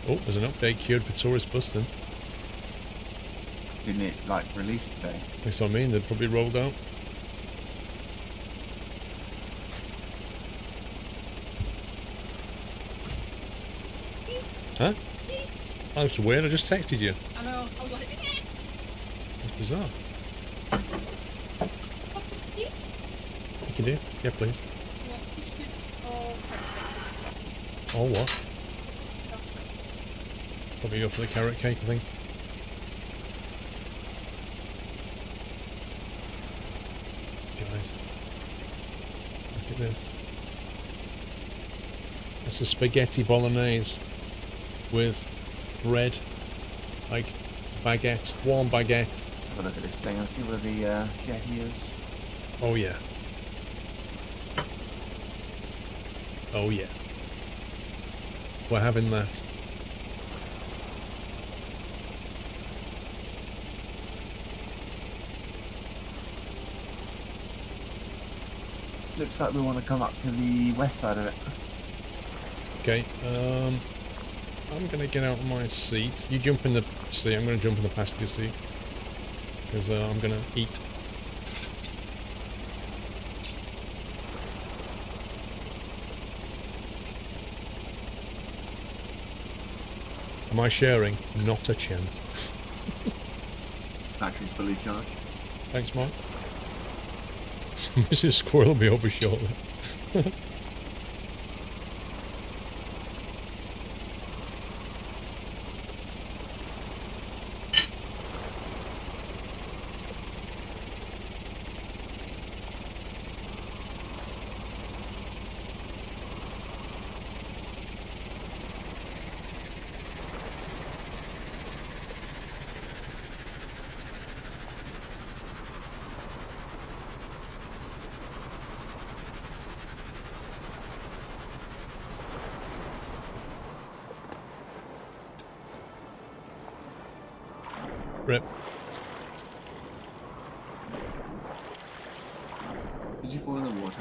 Oh, there's an update queued for Tourist Bus then. Didn't it, like, release today? That's what I mean, they've probably rolled out. Huh? That was weird, I just texted you. I know, I was like... That's bizarre. You can do? Yeah, please. Oh, what? Probably go for the carrot cake, I think. Guys, look at this. It's a spaghetti bolognese with bread, like baguette, warm baguette. Let's have a look at this thing and see where the jetty is. Oh yeah. Oh yeah. We're having that. Looks like we want to come up to the west side of it. Okay, I'm gonna get out of my seat. You jump in the seat, I'm gonna jump in the passenger seat. Because I'm gonna eat. Am I sharing? Not a chance. Battery's fully charged. Thanks, Mark. Mrs. Squirrel will be over shortly. Rip. Did you fall in the water?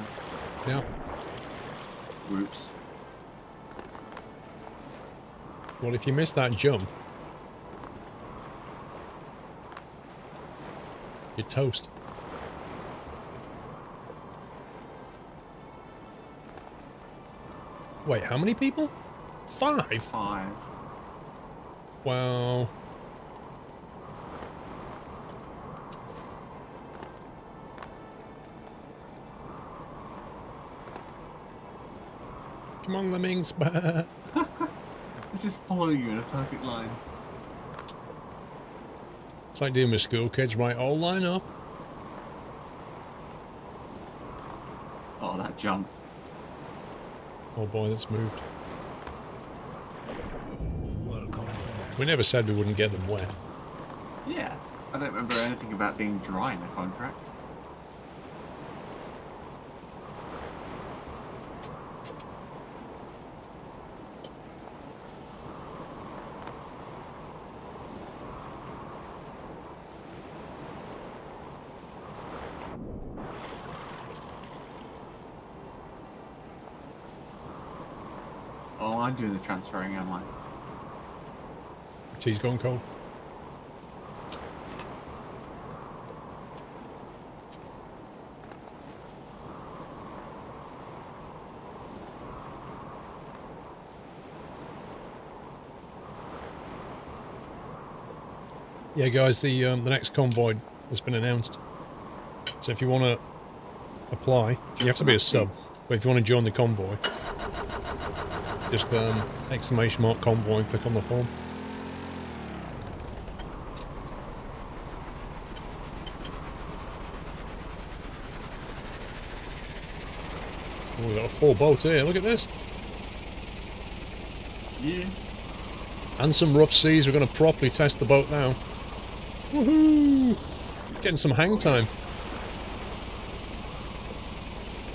Yeah. Groups. Well, if you miss that jump, you're toast. Wait, how many people? 5? 5. Wow. Come on, lemmings. It's just following you in a perfect line. It's like doing with school kids, right? All line up. Oh, that jump. Oh boy, that's moved. Welcome. We never said we wouldn't get them wet. Yeah. I don't remember anything about being dry in the contract. Oh, I'm doing the transferring, am I? Tea's gone cold. Yeah, guys, the next convoy has been announced. So if you want to apply, you have to be a sub. But if you want to join the convoy, just ! convoy and click on the form. Oh, we've got a full boat here, look at this. Yeah. And some rough seas, we're going to properly test the boat now. Woohoo! Getting some hang time.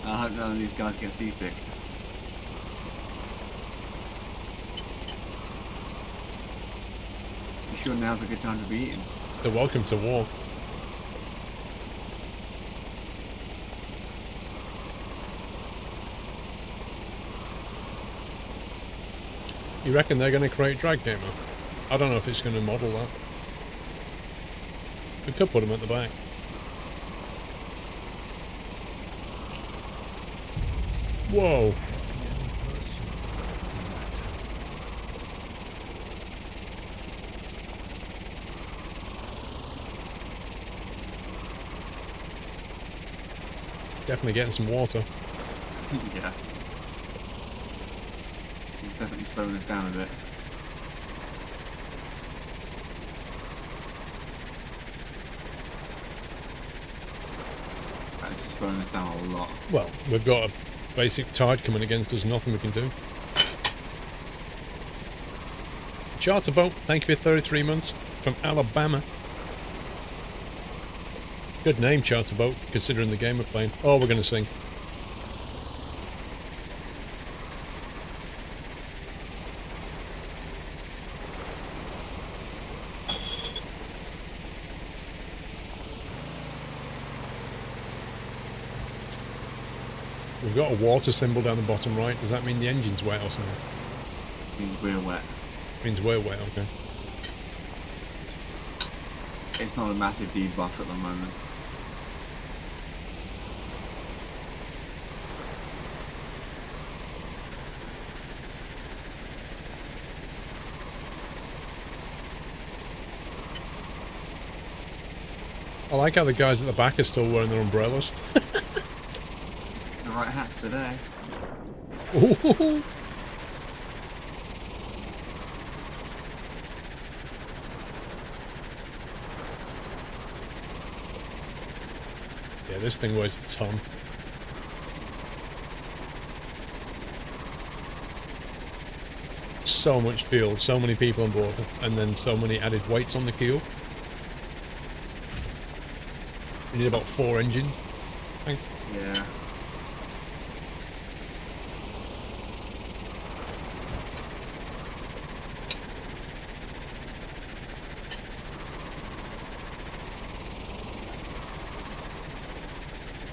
I hope none of these guys get seasick. You sure now's a good time to be eating? They're welcome to walk. You reckon they're going to create Drag Gamer? I don't know if it's going to model that. We could put them at the back. Whoa. Definitely getting some water. Yeah. He's definitely slowing us down a bit. This is slowing us down a lot. Well, we've got a basic tide coming against us, nothing we can do. Charter boat, thank you for 33 months from Alabama. Good name, Charter boat, considering the game we're playing. Oh, we're going to sink. We've got a water symbol down the bottom right. Does that mean the engine's wet or something? Means we're wet. Means we're wet, okay. It's not a massive debuff at the moment. I like how the guys at the back are still wearing their umbrellas. The right hats today. Ooh. Yeah, this thing weighs a ton. So much fuel, so many people on board, and then so many added weights on the keel. You need about 4 engines, I think. Yeah.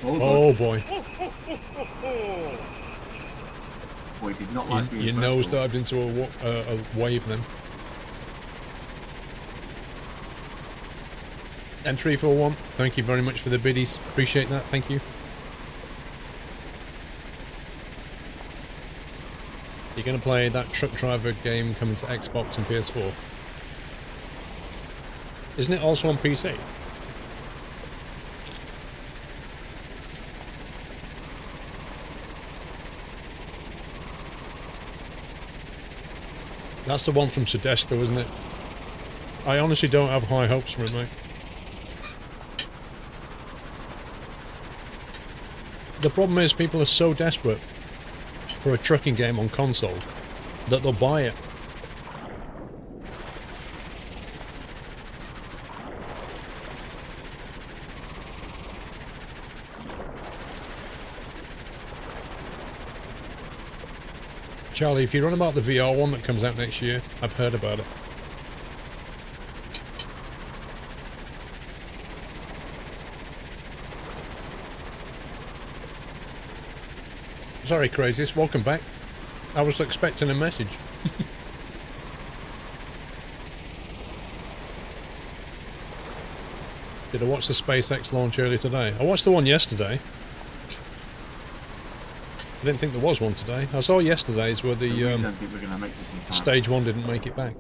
Oh boy. Boy, did not like You nosedived into a wave then. M341, thank you very much for the biddies. Appreciate that, thank you. You're going to play that truck driver game coming to Xbox and PS4? Isn't it also on PC? That's the one from Sodesco, isn't it? I honestly don't have high hopes for it, mate. The problem is people are so desperate for a trucking game on console that they'll buy it. Charlie, if you run about the VR one that comes out next year, I've heard about it. Sorry, Craziest, welcome back. I was expecting a message. Did I watch the SpaceX launch earlier today? I watched the one yesterday. I didn't think there was one today. I saw yesterday's where the I don't think we're gonna make this in time. stage 1 didn't make it back.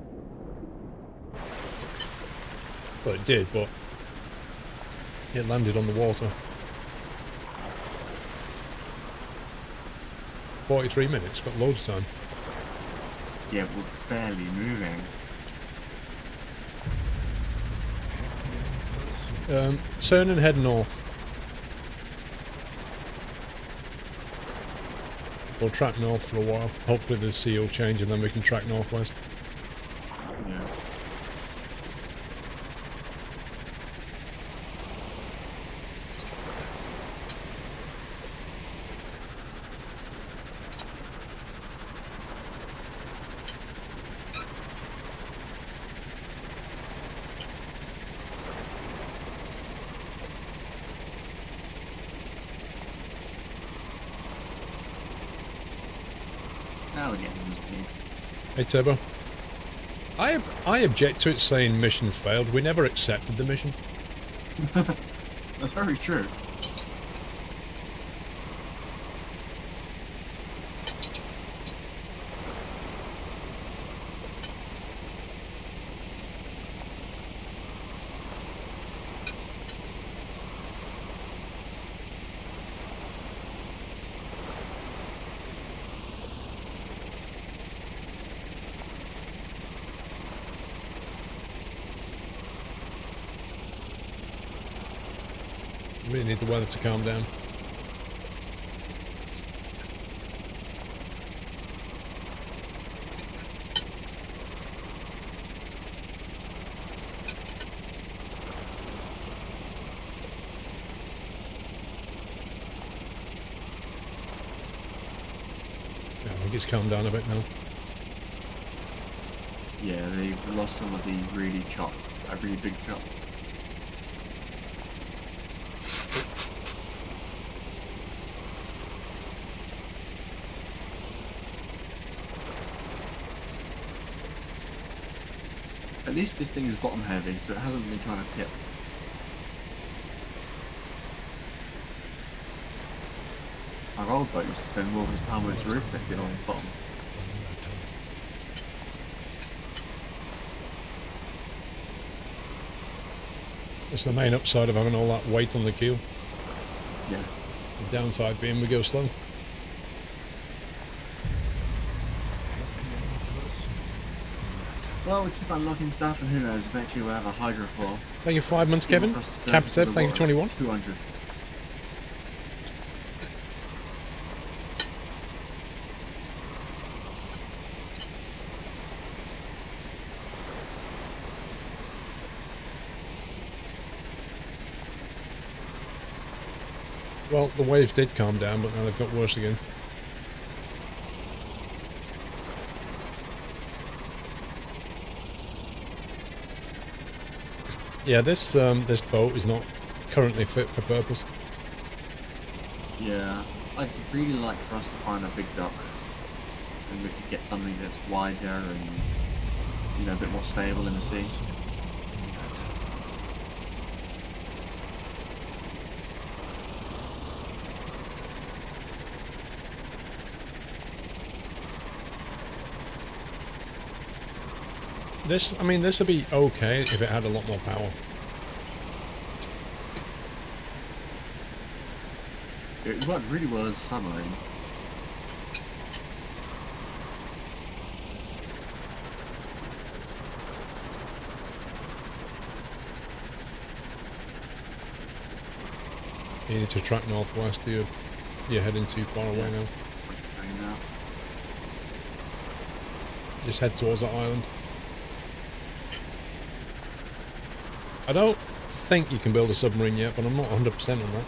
Well, it did, but it landed on the water. 43 minutes, got loads of time. Yeah, we're barely moving. Turn and head north. We'll track north for a while. Hopefully the sea will change and then we can track northwest. Yeah. Now we're getting into it. Hey, Turbo. I object to it saying mission failed. We never accepted the mission. That's very true. Really need the weather to calm down. Yeah, I think it's calmed down a bit now. Yeah, they've lost some of the really big chop. At least this thing is bottom heavy, so it hasn't been trying to tip. Our old boat used to spend more of his time with its roof than it did on the bottom. It's the main upside of having all that weight on the keel. Yeah. The downside being we go slow. Well, we keep unlocking stuff, and who knows, eventually we'll have a hydrofoil. Thank you for 5 months, Kevin. Capita, thank you 21. 200. Well, the waves did calm down, but now they've got worse again. Yeah, this boat is not currently fit for purpose. Yeah, I'd really like for us to find a big dock, and we could get something that's wider and, you know, a bit more stable in the sea. This, I mean, this would be okay if it had a lot more power. It worked really well as a submarine. You need to track northwest. You're heading too far away now. I know. Just head towards that island. I don't think you can build a submarine yet, but I'm not 100% on that.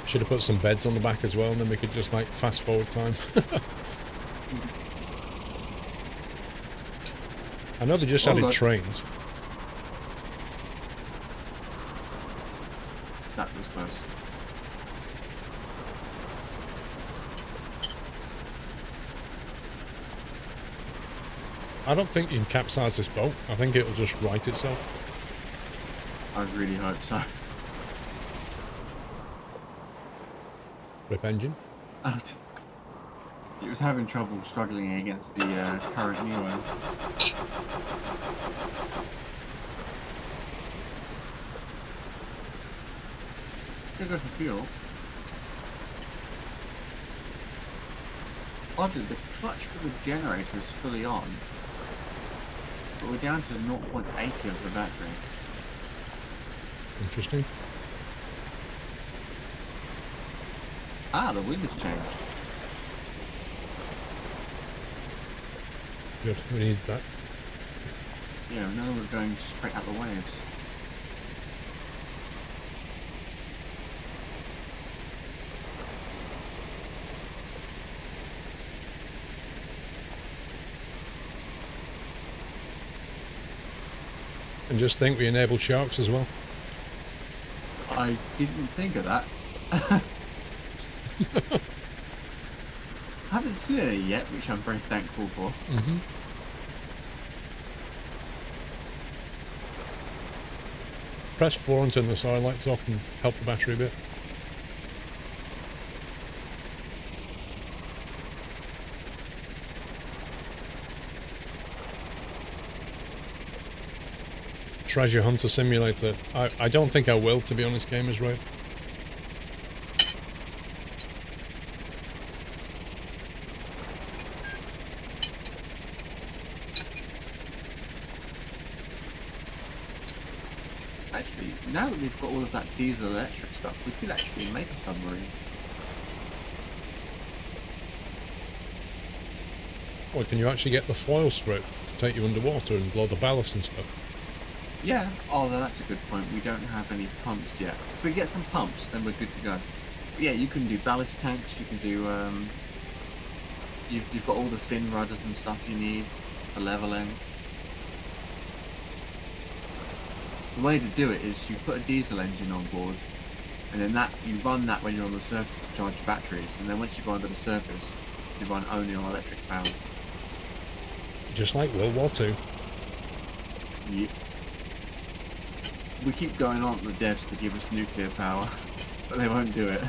Should have put some beds on the back as well, and then we could just like fast forward time. I know they just added trains. That was close. I don't think you can capsize this boat. I think it'll just right itself. I really hope so. Rip engine. It was having trouble struggling against the current Neo. Still go for fuel. Oddly, the clutch for the generator is fully on, but we're down to 0.80 of the battery. Interesting. Ah, the wind has changed. Good, we need that. Yeah, now we're going straight out the waves. And just think we enable sharks as well. I didn't think of that. I haven't seen it yet, which I'm very thankful for. Mm-hmm. Press 4 and turn the side lights off and help the battery a bit. Treasure Hunter Simulator. I don't think I will, to be honest, Gamers Right. Actually, now that we've got all of that diesel electric stuff, we could actually make a submarine. Or can you actually get the foils for it to take you underwater and blow the ballast and stuff? Yeah, although that's a good point. We don't have any pumps yet. If we get some pumps, then we're good to go. But yeah, you can do ballast tanks, you can do, you've got all the fin rudders and stuff you need for leveling. The way to do it is you put a diesel engine on board, and then you run that when you're on the surface to charge batteries, and then once you go under the surface, you run only on electric power. Just like World War II. Yep. We keep going on the devs to give us nuclear power, but they won't do it.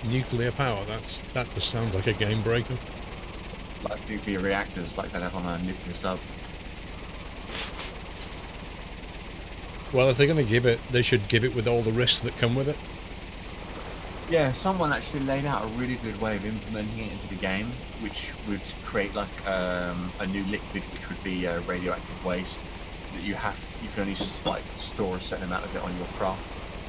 Nuclear power, that just sounds like a game breaker. Like nuclear reactors, like they have on a nuclear sub. Well, if they're going to give it, they should give it with all the risks that come with it. Yeah, someone actually laid out a really good way of implementing it into the game, which would create like a new liquid, which would be radioactive waste that you can only like store a certain amount of it on your craft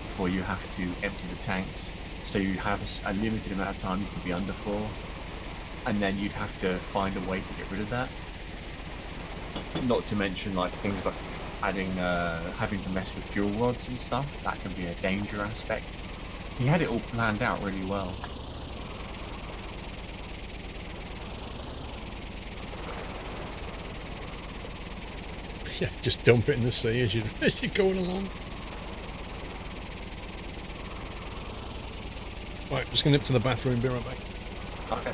before you have to empty the tanks. So you have a limited amount of time you can be under for, and then you'd have to find a way to get rid of that. Not to mention like things like having to mess with fuel rods and stuff. That can be a danger aspect. He had it all planned out really well. Yeah, just dump it in the sea as you're going along. Right, just going to nip to the bathroom, be right back. Okay.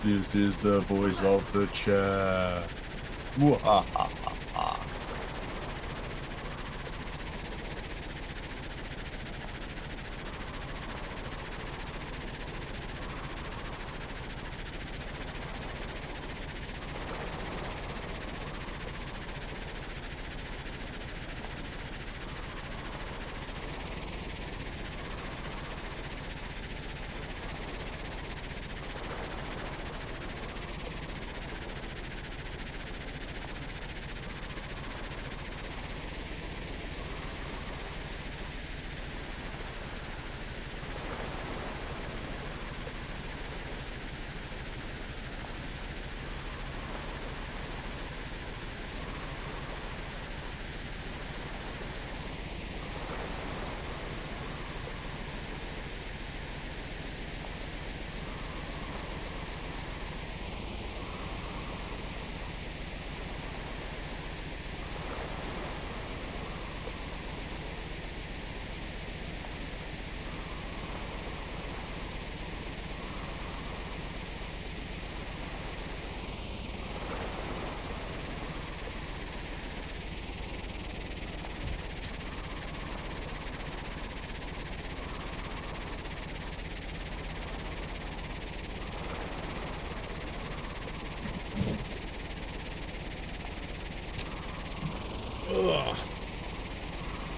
This is the voice of the chair. Ugh.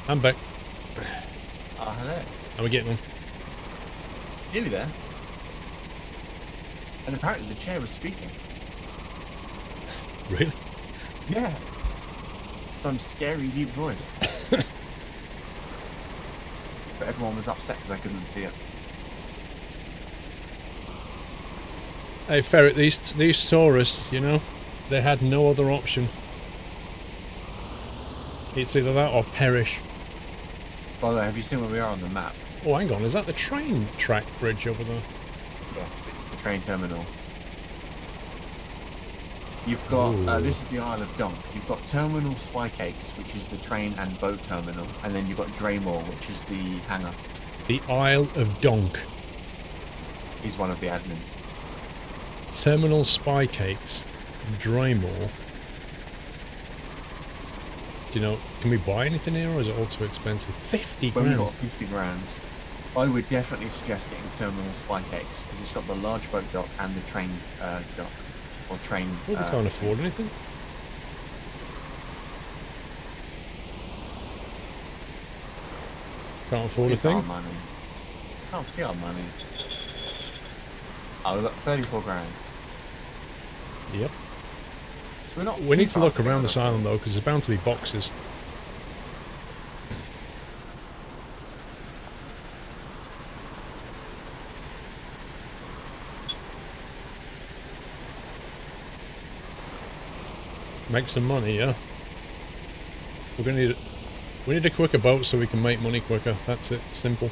I'm back. Hello. Are we getting on? Nearly there. And apparently the chair was speaking. Really? Yeah. Some scary deep voice. But everyone was upset because I couldn't see it. Hey Ferret, these tourists, you know, they had no other option. It's either that or perish. By the way, have you seen where we are on the map? Oh, hang on, is that the train track bridge over there? Yes, this is the train terminal. You've got, this is the Isle of Donk. You've got Terminal Spycakes, which is the train and boat terminal. And then you've got Draymore, which is the hangar. The Isle of Donk. He's one of the admins. Terminal Spycakes. Draymore. Do you know, can we buy anything here or is it all too expensive? 50 When grand? we've got 50 grand, I would definitely suggest getting Terminal Spycakes because it's got the large boat dock and the train dock. Or train. Well, we can't afford anything. Can't afford a thing. Our money. Can't see our money. Oh, we've got 34 grand. Yep. So we're not. We need to look around this island though, because there's bound to be boxes. Make some money, yeah. We're gonna need. We need a quicker boat so we can make money quicker. That's it. Simple.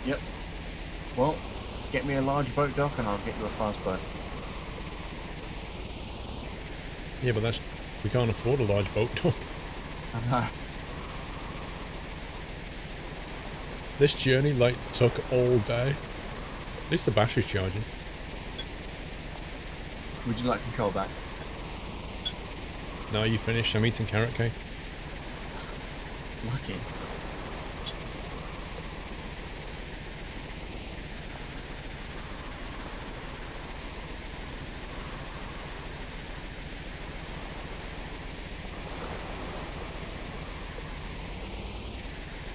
Yep. Well, get me a large boat dock and I'll get you a fast boat. Yeah, but that's we can't afford a large boat dock. I know. This journey like took all day. At least the battery's charging. Would you like control back? No, you finished. I'm eating carrot cake. Lucky.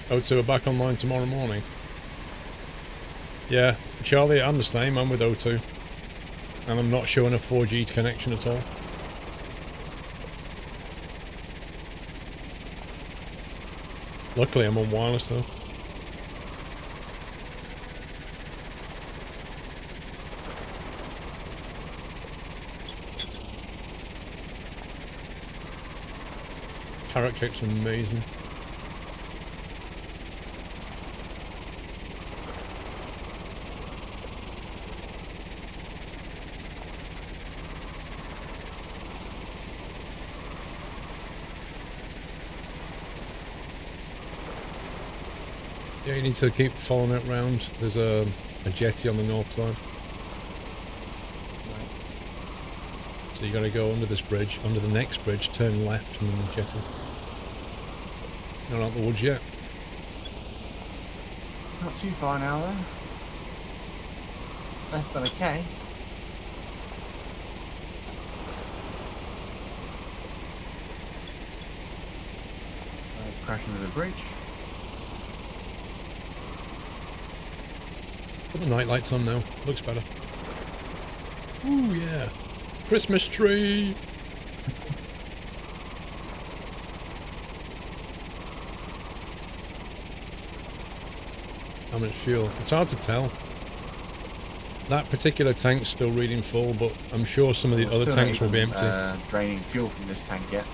O2 are back online tomorrow morning. Yeah, Charlie, I'm the same. I'm with O2. And I'm not showing a 4G connection at all. Luckily, I'm on wireless though. Carrot cake's amazing. Yeah, you need to keep following it round. There's a jetty on the north side. Right. So you gotta go under this bridge, under the next bridge, turn left and then the jetty. Not out the woods yet. Not too far now though. Less than a K. Let's crash into the bridge. Put the night lights on now. Looks better. Ooh, yeah. Christmas tree! How much fuel? It's hard to tell. That particular tank's still reading full, but I'm sure some of the other tanks will be empty. Draining fuel from this tank yet.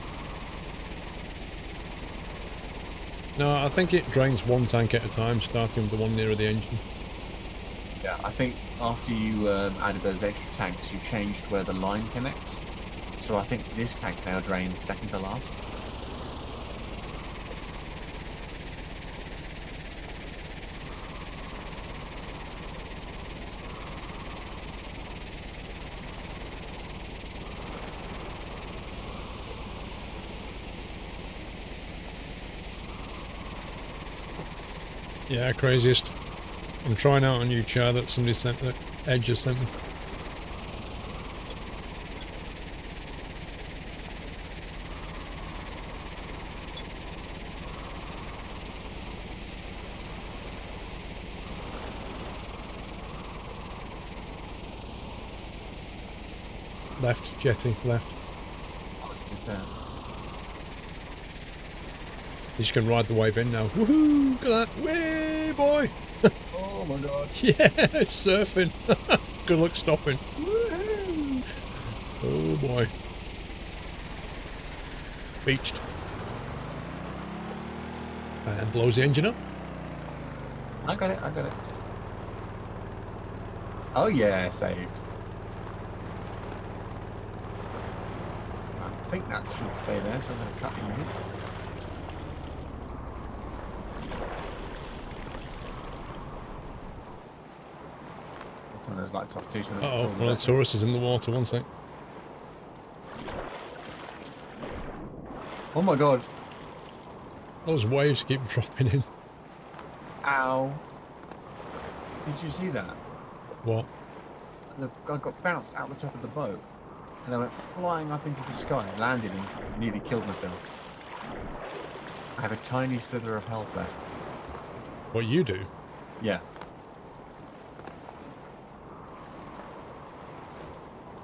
No, I think it drains one tank at a time, starting with the one nearer the engine. Yeah, I think after you added those extra tanks, you changed where the line connects. So I think this tank now drains second to last. Yeah, craziest. I'm trying out a new chair that somebody sent, that Ed just sent me. Left, jetty, left. Oh, it's just there. You just can ride the wave in now. Woohoo! Look at that. Way, boy! Oh my god. Yeah, it's surfing. Good luck stopping. Woohoo! Oh boy. Beached. And blows the engine up. I got it, I got it. Oh yeah, saved. I think that should stay there, so I'm going to cut in a minute. Turn those lights off too. So Uh-oh, one of the tourists is in the water, one sec. Oh my god. Those waves keep dropping in. Ow. Did you see that? What? I got bounced out the top of the boat and I went flying up into the sky, landed and nearly killed myself. I have a tiny slither of health left. What you do? Yeah.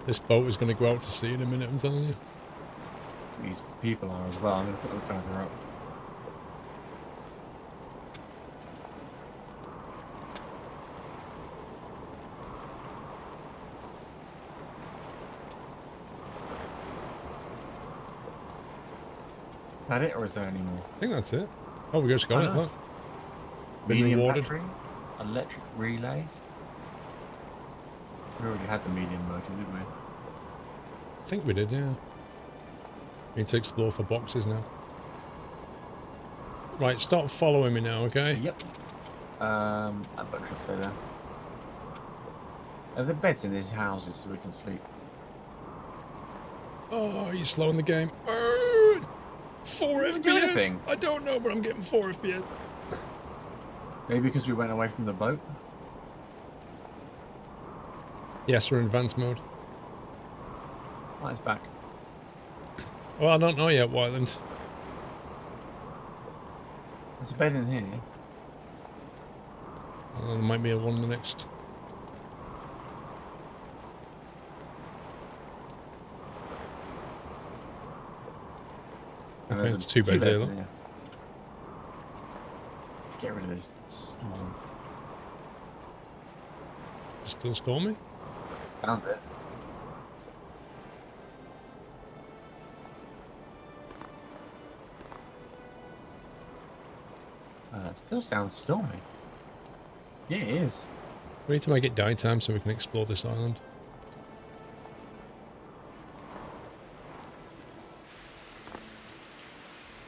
This boat is going to go out to sea in a minute, I'm telling you. These people are as well. I'm going to put them further up. Is that it, or is there any more? I think that's it. Oh, we just got it, nice. look. Been Medium rewarded. battery, electric relay. We already had the medium motor, didn't we? I think we did, yeah. Need to explore for boxes now. Right, start following me now, okay? Yep. That boat should stay there. Are there beds in these houses so we can sleep? Oh, you're slowing the game. 4 Didn't do FPS? anything. I don't know, but I'm getting 4 FPS. Maybe because we went away from the boat? Yes, we're in advanced mode. Oh, it's back. Well, I don't know yet, Wyland. There's a bed in here. There might be one in the next. And Okay, there's it's two beds here, in though. here. Let's get rid of this storm. Still stormy? Found it. It still sounds stormy. Yeah, it is. We need to make it daytime so we can explore this island.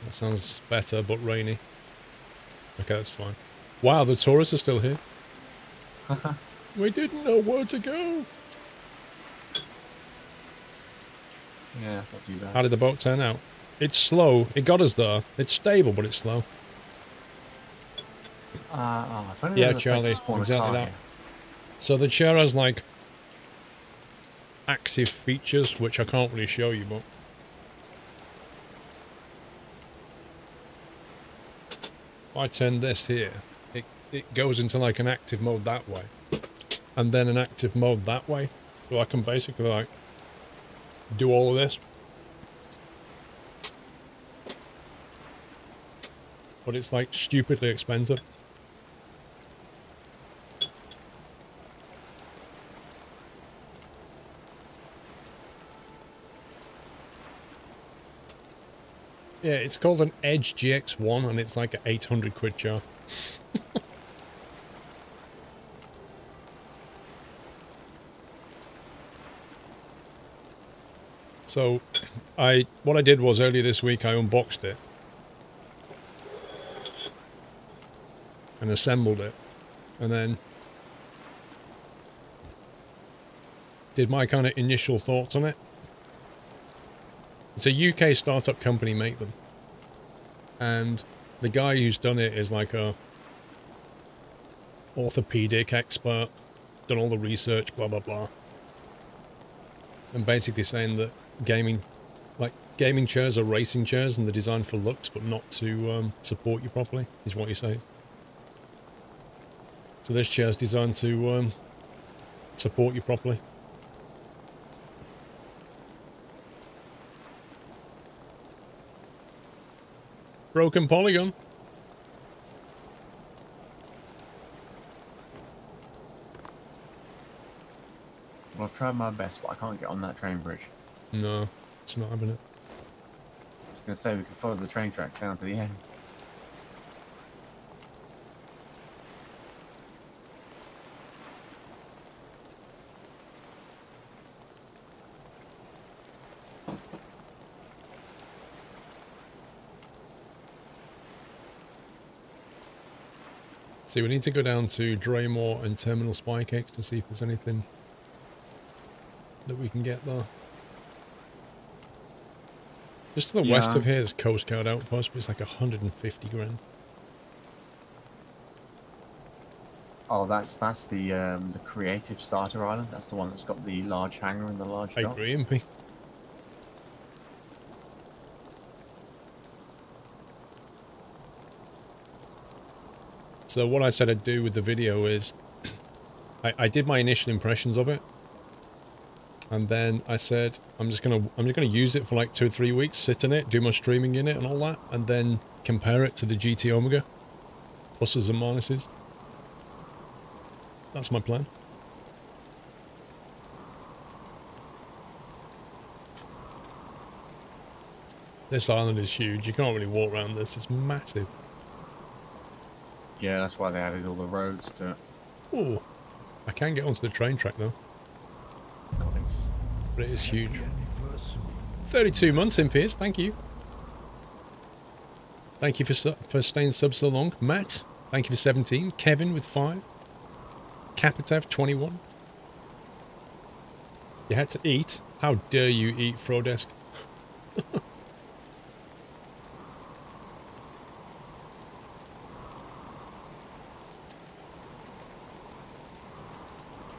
That sounds better, but rainy. Okay, that's fine. Wow, the tourists are still here. We didn't know where to go. Yeah, that's not too bad. How did the boat turn out? It's slow. It got us there. It's stable, but it's slow. If only Yeah, there was a place to Charlie, spawn a exactly car that. here. So the chair has like active features, which I can't really show you, but if I turn this here, it goes into like an active mode that way, and then an active mode that way. So I can basically like do all of this, but it's like stupidly expensive. Yeah, it's called an Edge GX1 and it's like an 800 quid jar. So, what I did was earlier this week I unboxed it and assembled it and then did my kind of initial thoughts on it. It's a UK startup company make them, and the guy who's done it is like a orthopedic expert, done all the research, blah blah blah, and basically saying that gaming chairs are racing chairs and they're designed for looks but not to support you properly, is what he's saying. So this chair's designed to support you properly. Broken polygon. Well, I've tried my best, but I can't get on that train bridge. No, it's not having it. I was going to say we could follow the train tracks down to the end. See, we need to go down to Draymore and Terminal Spycakes to see if there's anything that we can get there. Just to the west of here is Coast Guard Outpost, but it's like 150 grand. Oh, that's the creative starter island. That's the one that's got the large hangar and the large dock. I agree, MP. So what I said I'd do with the video is, I did my initial impressions of it, and then I said I'm just gonna use it for like 2 or 3 weeks, sit in it, do my streaming in it and all that, and then compare it to the GT Omega, pluses and minuses. That's my plan. This island is huge. You can't really walk around this. It's massive. Yeah, that's why they added all the roads to it. Oh, I can get onto the train track though. Nice. But it is huge. 32 months in Pierce, thank you. Thank you for staying sub so long. Matt, thank you for 17. Kevin with 5. Capitav 21. You had to eat? How dare you eat, Frodesk?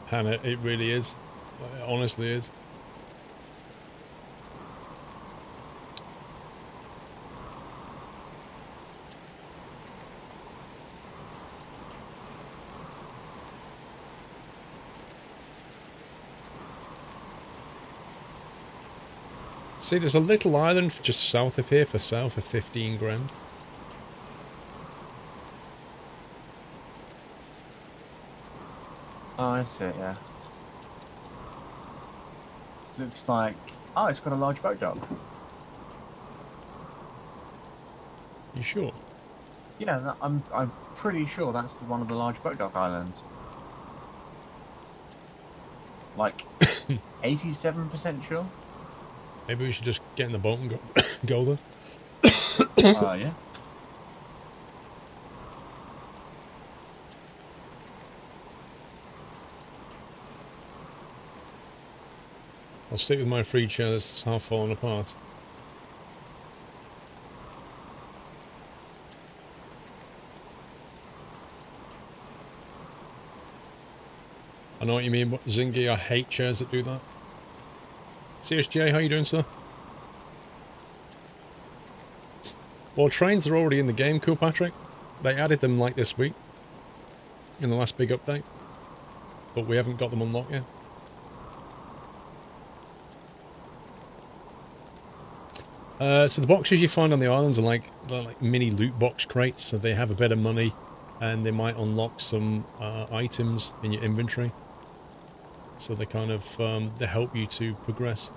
Hannah, it really is. It honestly is. See, there's a little island just south of here for sale for 15 grand. Oh, I see it, yeah. Looks like... Oh, it's got a large boat dock. You sure? Yeah, I'm pretty sure that's one of the large boat dock islands. Like, 87% sure? Maybe we should just get in the boat and go there. Yeah. I'll stick with my free chair that's half fallen apart. I know what you mean, but Zingy, I hate chairs that do that. CSJ, how you doing, sir? Well, trains are already in the game, cool, Patrick. They added them like this week, in the last big update. But we haven't got them unlocked yet. So the boxes you find on the islands are like mini loot box crates, so they have a bit of money, and they might unlock some items in your inventory. So they kind of they help you to progress.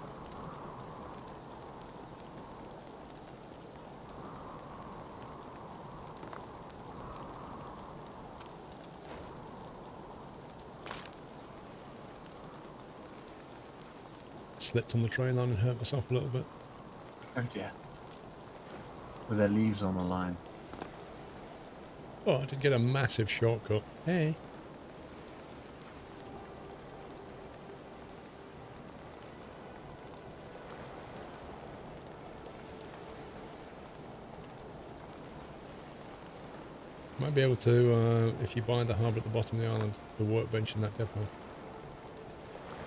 Slipped on the train line and hurt myself a little bit. Oh dear. With their leaves on the line. Oh, I did get a massive shortcut. Hey. Might be able to, if you buy the harbour at the bottom of the island, the workbench in that depot.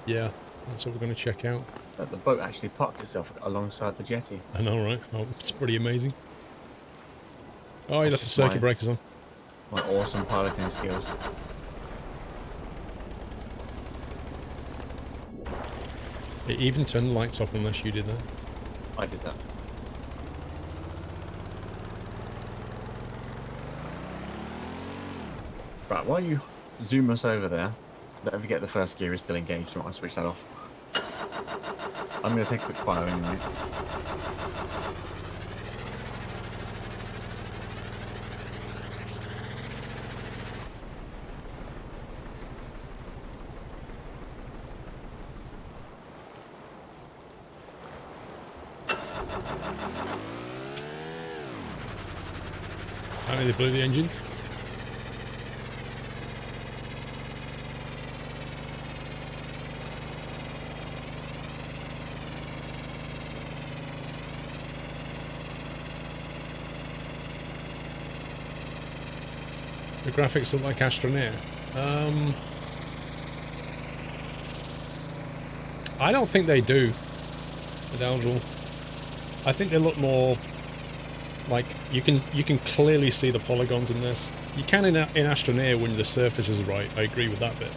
Yeah, that's what we're going to check out. The boat actually parked itself alongside the jetty. I know, right? Oh, it's pretty amazing. Oh, you left the circuit breakers on. My awesome piloting skills. It even turned the lights off unless you did that. I did that. Right, while you zoom us over there, don't forget the first gear is still engaged. So I switch that off. I'm going to take a quick fire anyway. Apparently they blew the engines. The graphics look like Astroneer. I don't think they do. The Dowdrel. I think they look more like you can clearly see the polygons in this. You can in Astroneer when the surface is right. I agree with that bit.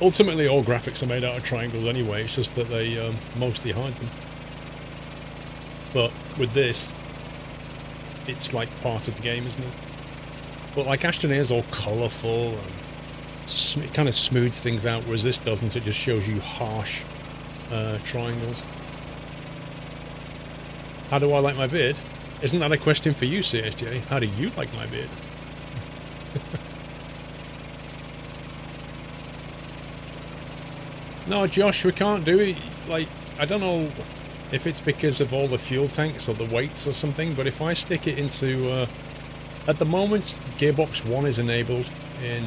Ultimately, all graphics are made out of triangles anyway. It's just that they mostly hide them. But with this, it's like part of the game, isn't it? But like Astroneer's all colourful and it kind of smooths things out, whereas this doesn't. It just shows you harsh triangles. How do I like my beard? Isn't that a question for you, CSJ? How do you like my beard? No, Josh, we can't do it. Like, I don't know if it's because of all the fuel tanks or the weights or something, but if I stick it into... at the moment, Gearbox 1 is enabled in...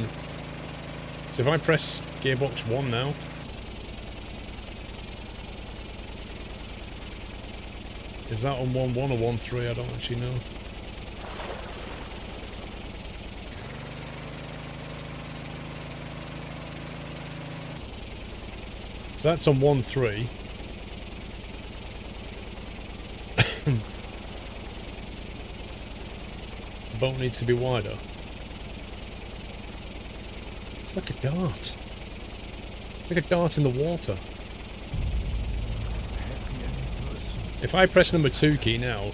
So if I press Gearbox 1 now... Is that on 1.1 or 1.3? I don't actually know. So that's on 1.3. The boat needs to be wider. It's like a dart. It's like a dart in the water. If I press number 2 key now,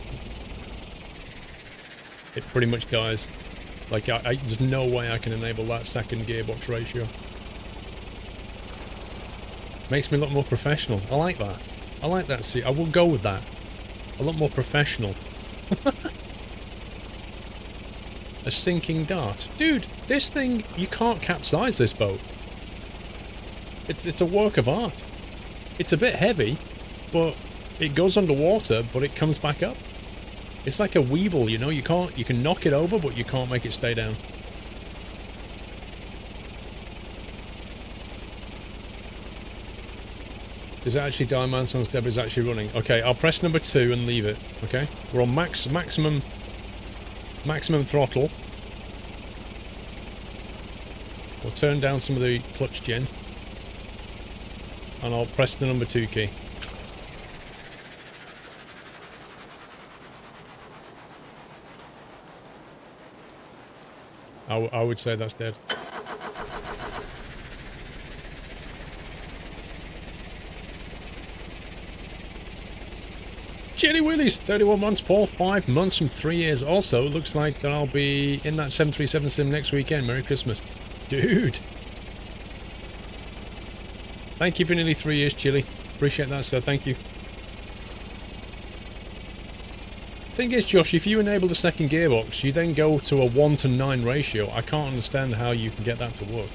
it pretty much dies. Like, there's no way I can enable that second gearbox ratio. Makes me look more professional. I like that. I like that. See, I will go with that. A lot more professional. A sinking dart. Dude, this thing, you can't capsize this boat. It's a work of art. It's a bit heavy, but it goes underwater, but it comes back up. It's like a Weeble, you know, you can knock it over, but you can't make it stay down. Is it actually Diamanton's Deb is actually running? Okay, I'll press number 2 and leave it. Okay, we're on maximum throttle. We'll turn down some of the clutch gen, and I'll press the number 2 key. I would say that's dead. Jenny Willis, 31 months, Paul, 5 months from 3 years. Also, looks like that I'll be in that 737 sim next weekend. Merry Christmas. Dude. Thank you for nearly 3 years, Chili. Appreciate that, sir. Thank you. Thing is, Josh, if you enable the second gearbox, you then go to a 1:9 ratio. I can't understand how you can get that to work.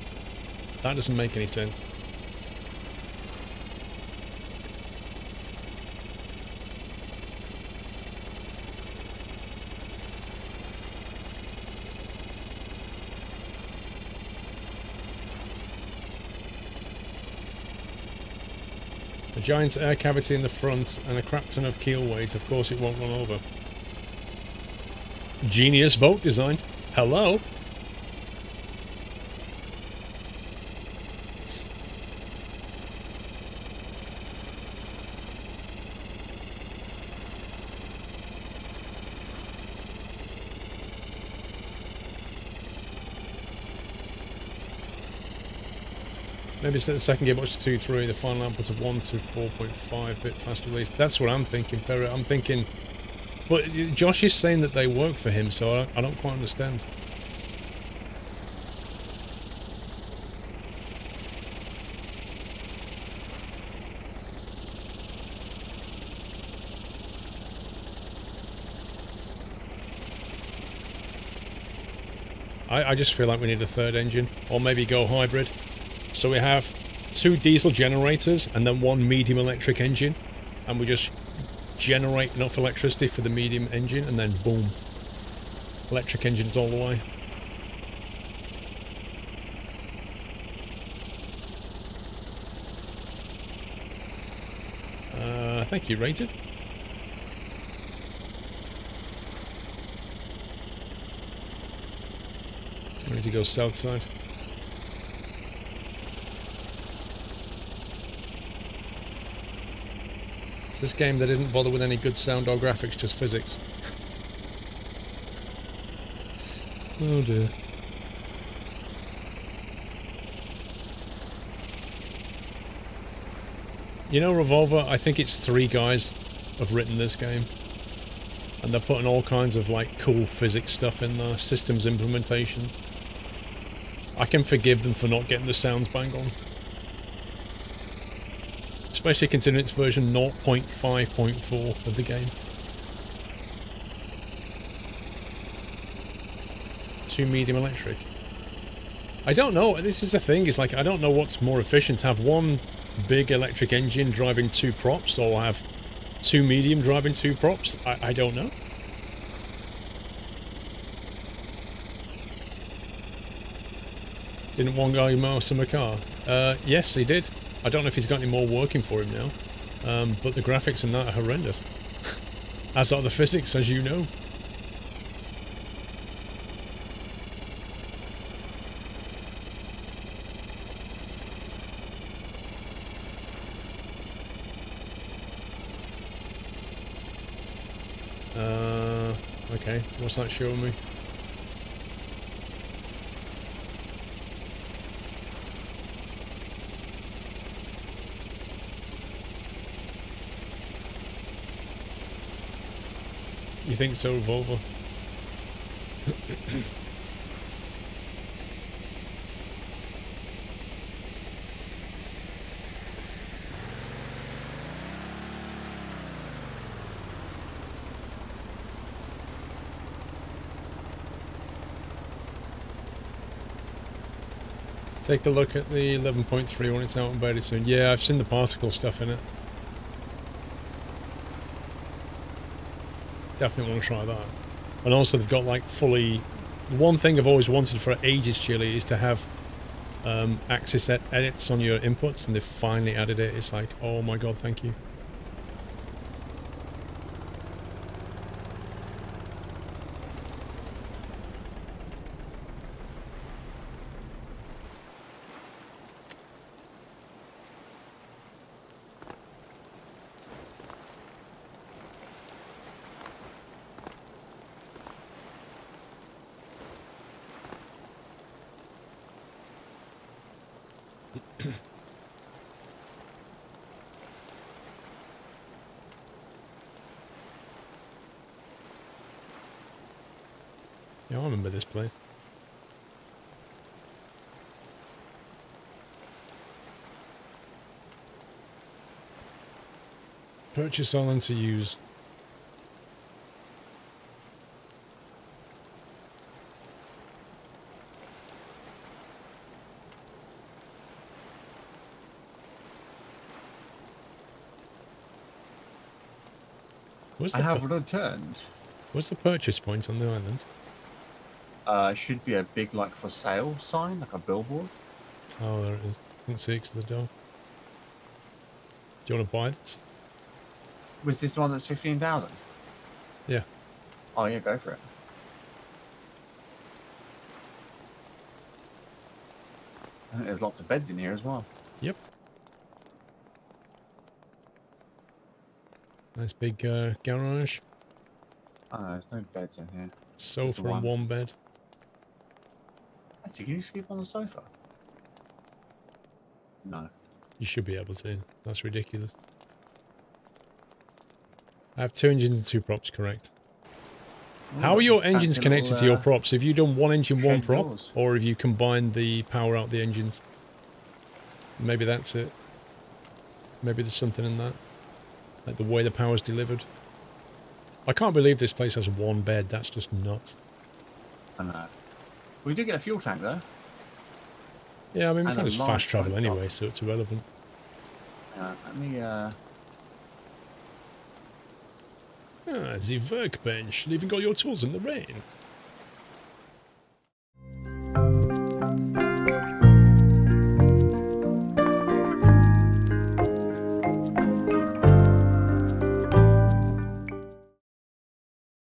That doesn't make any sense. A giant air cavity in the front and a crap ton of keel weight. Of course it won't run over. Genius boat design. Hello? Maybe set the second gearbox to 2.3, the final output of 1 to 4.5, bit faster release. That's what I'm thinking, Ferret. I'm thinking... But Josh is saying that they work for him, so I don't quite understand. I just feel like we need a third engine, or maybe go hybrid. So we have 2 diesel generators and then 1 medium electric engine, and we just generate enough electricity for the medium engine, and then boom, electric engines all the way. Thank you, Rated. I need to go south side. It's this game they didn't bother with any good sound or graphics, just physics. Oh dear. You know, Revolver, I think it's 3 guys have written this game. And they're putting all kinds of, like, cool physics stuff in there, systems implementations. I can forgive them for not getting the sounds bang on. Especially considering it's version 0.5.4 of the game. 2 medium electric. I don't know, this is the thing, it's like, I don't know what's more efficient, to have 1 big electric engine driving 2 props, or have 2 medium driving 2 props. I don't know. Didn't one guy master my car? Yes, he did. I don't know if he's got any more working for him now. But the graphics in that are horrendous. As are the physics, as you know. Okay, what's that showing me? You think so, Volvo? Take a look at the 11.3 when it's out and very soon. Yeah, I've seen the particle stuff in it. Definitely want to try that. And also they've got like fully... One thing I've always wanted for ages, Chile, is to have axis edits on your inputs, and they've finally added it. It's like, oh my god, thank you. Yeah, I remember this place. Purchase all and to use. I have returned. What's the purchase point on the island? Should be a big, like, for sale sign, like a billboard. Oh, there it is. Didn't see it 'cause of the door. Do you want to buy this? Was this the one that's 15,000? Yeah. Oh yeah, go for it. I think there's lots of beds in here as well. Yep. Nice big garage. Oh, no, there's no beds in here. Sofa and 1 bed. Actually, can you sleep on the sofa? No. You should be able to. That's ridiculous. I have 2 engines and 2 props, correct. How are your engines connected to your props? Have you done 1 engine, 1 prop? Doors. Or have you combined the power out the engines? Maybe that's it. Maybe there's something in that. Like the way the power's delivered. I can't believe this place has 1 bed. That's just nuts. I know. We did get a fuel tank though. Yeah, I mean, we And can a just fast large travel boat dock. anyway, so it's irrelevant. Let me. Ah, the workbench. Leaving all your tools in the rain.